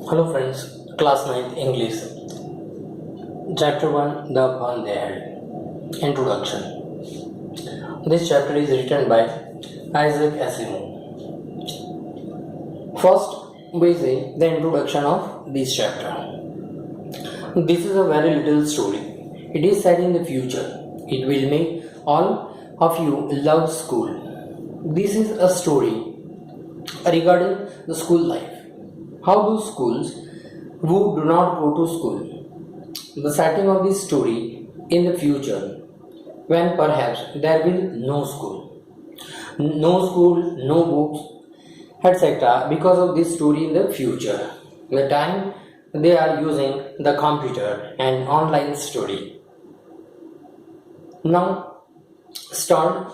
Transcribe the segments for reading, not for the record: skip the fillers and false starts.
Hello friends, class 9th English, chapter 1, The Fun They Had. Introduction. This chapter is written by Isaac Asimov. First, we see the introduction of this chapter. This is a very little story. It is set in the future. It will make all of you love school. This is a story regarding the school life. How do schools who do not go to school? The setting of this story in the future, when perhaps there will no school, no books, etc. Because of this story in the future, the time they are using the computer and online study. Now, start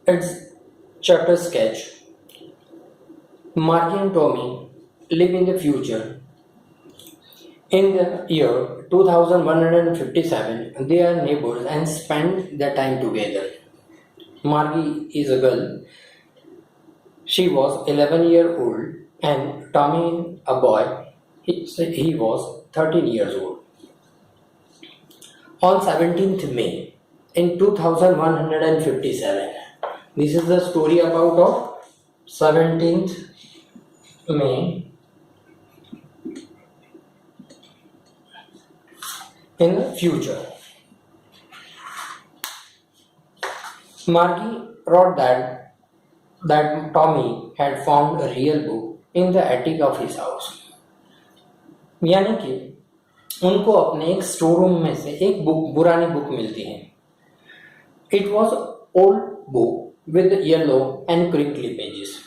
its chapter sketch. Marky and Tommy live in the future. In the year 2157, they are neighbors and spend their time together. Margie is a girl. She was 11 years old and Tommy a boy. He was 13 years old. On 17th May in 2157, this is the story about of 17th May in the future. Margie wrote that Tommy had found a real book in the attic of his house. यानी कि उनको अपने एक store room में से एक book पुरानी book मिलती है. It was old book with yellow and crinkly pages.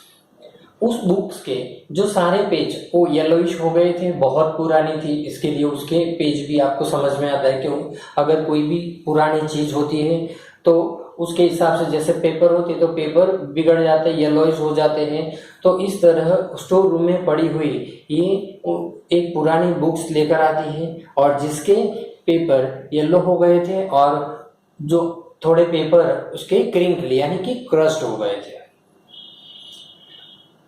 उस बुक्स के जो सारे पेज वो येलोइश हो गए थे, बहुत पुरानी थी. इसके लिए उसके पेज भी आपको समझ में आता है कि अगर कोई भी पुरानी चीज होती है तो उसके हिसाब से, जैसे पेपर होते तो पेपर बिगड़ जाते हैं, येलोइश हो जाते हैं. तो इस तरह स्टोर रूम में पड़ी हुई ये एक पुरानी बुक्स लेकर आती है और जिसके पेपर येलो हो गए थे और जो थोड़े पेपर उसके क्रिंकली यानी कि क्रस्ट हो गए थे.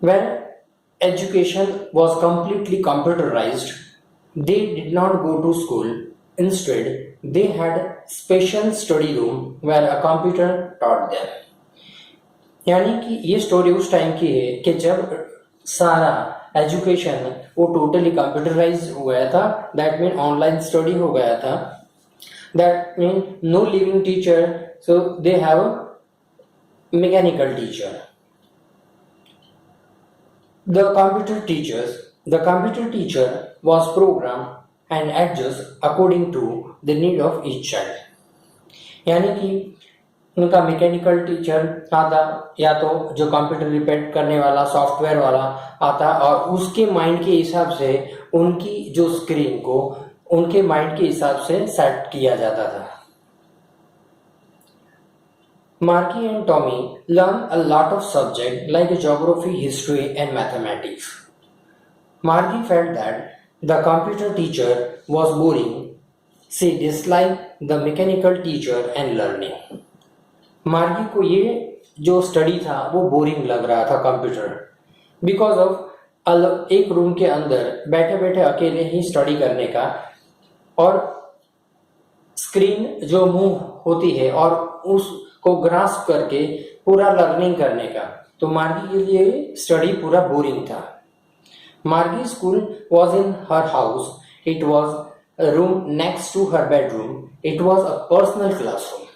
When education was completely computerized, they did not go to school. Instead, they had special study room where a computer taught them. यानी कि ये स्टोरी उस टाइम की है कि जब सारा एजुकेशन वो टोटली कंप्यूटराइज हो गया था. दैट मीन ऑनलाइन स्टडी हो गया था. That mean no living teacher, so they have mechanical teacher. The computer teacher was programmed and adjust according to the need of each child. यानी कि उनका मैकेनिकल टीचर आता या तो जो कंप्यूटर रिपेयर करने वाला सॉफ्टवेयर वाला आता और उसके माइंड के हिसाब से उनकी जो स्क्रीन को उनके माइंड के हिसाब से सेट किया जाता था. Marky and Tommy learned a lot of subjects like geography, history, and mathematics. Marky felt that the computer teacher was boring. She disliked the mechanical teacher and learning. Marky को ये जो study था वो boring लग रहा था computer, because of एक room के अंदर बैठे बैठे अकेले ही स्टडी करने का और स्क्रीन जो मूव होती है और उसको ग्रास्प करके पूरा लर्निंग करने का. तो मार्गी के लिए स्टडी पूरा बोरिंग था. मार्गी school was in her house. It was a room next to her bedroom. It was a personal classroom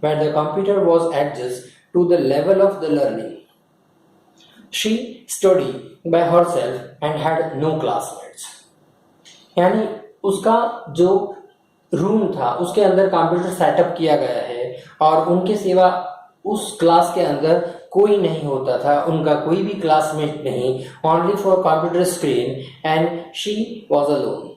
where the computer was adjusted to the level of the learning. She studied by herself and had no classmates. यानी उसका जो room था उसके अंदर computer setup किया गया है और उनके सिवा उस क्लास के अंदर कोई नहीं होता था, उनका कोई भी क्लासमेट नहीं. Only for computer screen and she was alone.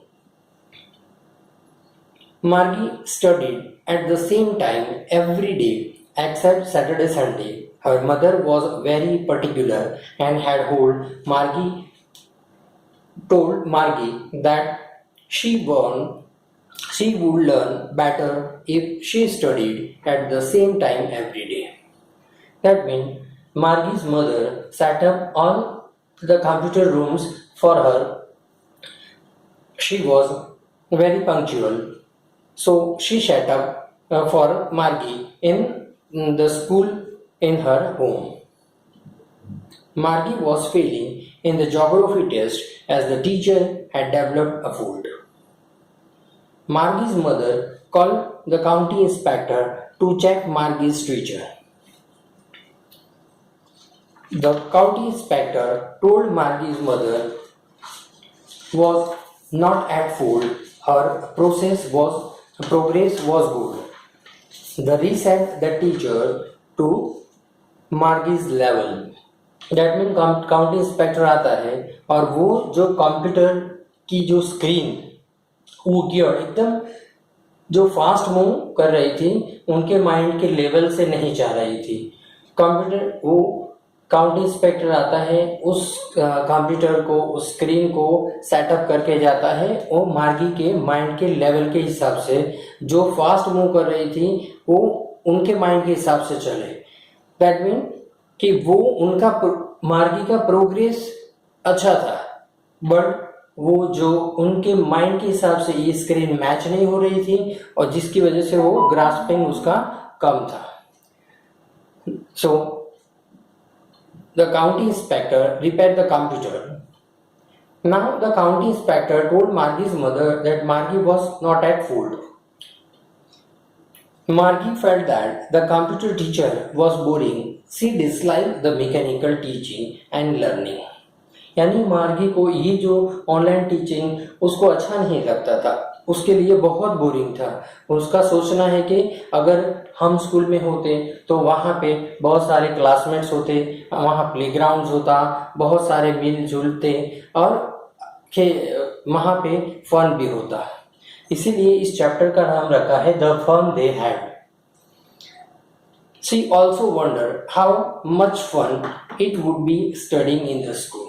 Margie studied at the same time every day except Saturday, Sunday. Her mother was very particular and had told Margie that she would learn better if she studied at the same time every day. That means Margie's mother set up all the computer rooms for her she was very punctual, so she set up for Margie in the school in her home. Margie was failing in the geography test as the teacher had developed a fold. Margie's mother called the county inspector to check Margie's teacher. The county inspector told Margie's mother was not at fault. Her progress was good. The reset the teacher to Margie's level. That means county inspector आता है और वो जो computer की जो screen वो gear एकदम जो फास्ट मूव कर रही थी उनके माइंड के लेवल से नहीं जा रही थी। कंप्यूटर वो काउंटी इंस्पेक्टर आता है, उस कंप्यूटर को उस स्क्रीन को सेटअप करके जाता है वो मार्गी के माइंड के लेवल के हिसाब से जो फास्ट मूव कर रही थी वो उनके माइंड के हिसाब से चले। दैट मीन कि वो उनका मार्गी का प्रोग्रेस अच्छा था बट वो जो उनके माइंड के हिसाब से ये स्क्रीन मैच नहीं हो रही थी और जिसकी वजह से वो ग्रास्पिंग उसका कम था। सो the county inspector repaired the computer. Now the county inspector told Margie's mother that Margie was not at fault. Margie felt that the computer teacher was boring. She disliked the mechanical teaching and learning. यानी मार्गी को ये जो online teaching उसको अच्छा नहीं लगता था, उसके लिए बहुत बोरिंग था। उसका सोचना है कि अगर हम स्कूल में होते तो वहाँ पे बहुत सारे क्लासमेट्स होते, वहाँ प्लेग्राउंड्स होता, बहुत सारे मिल जुलते और वहाँ पे फन भी होता। इसीलिए इस चैप्टर का नाम रखा है the fun they had. She also wondered how much fun it would be studying in the school.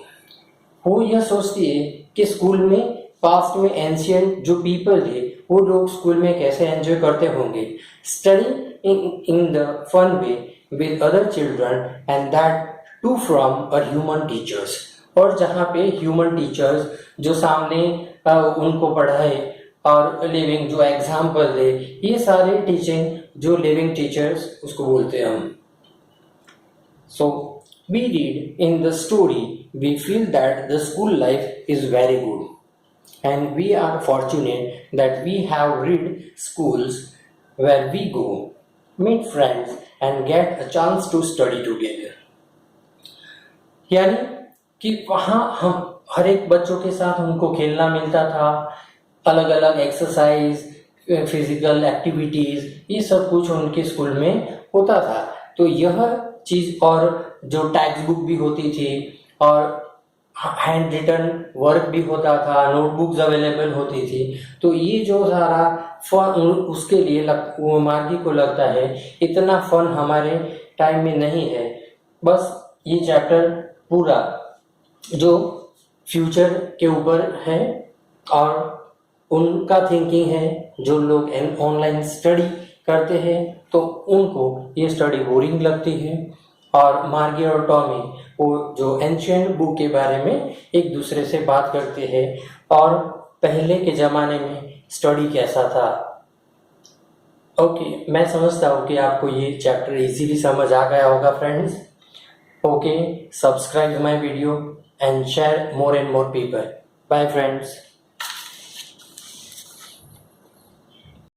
वो यह सोचती है कि स्कूल में पास्ट में एंशियंट जो पीपल थे वो लोग स्कूल में कैसे एंजॉय करते होंगे, study in the fun way with other children and that too from a human teachers. और जहाँ पे ह्यूमन टीचर्स जो सामने उनको पढ़ाए और लिविंग जो एग्जाम्पल दे, ये सारे टीचिंग जो लिविंग टीचर्स उसको बोलते हैं हम। सो we read in the story, we feel that the school life is very good, and we are fortunate that we have read schools where we go, meet friends, and get a chance to study together. यानी कि वहाँ हम हर एक बच्चों के साथ उनको खेलना मिलता था, अलग अलग एक्सरसाइज, फिजिकल एक्टिविटीज, ये सब कुछ उनके स्कूल में होता था। तो यह चीज और जो टेक्स्ट बुक भी होती थी और हैंड रिटन वर्क भी होता था, नोटबुक्स अवेलेबल होती थी। तो ये जो सारा फन उसके लिए वो मार्गी को लगता है इतना फन हमारे टाइम में नहीं है। बस ये चैप्टर पूरा जो फ्यूचर के ऊपर है और उनका थिंकिंग है, जो लोग ऑनलाइन स्टडी करते हैं तो उनको ये स्टडी बोरिंग लगती है और मार्गी और टॉमी वो जो एंशिएंट बुक के बारे में एक दूसरे से बात करते हैं और पहले के ज़माने में स्टडी कैसा था। ओके, मैं समझता हूँ कि आपको ये चैप्टर इजीली समझ आ गया होगा friends. Okay, subscribe my video and share more and more people. Bye friends.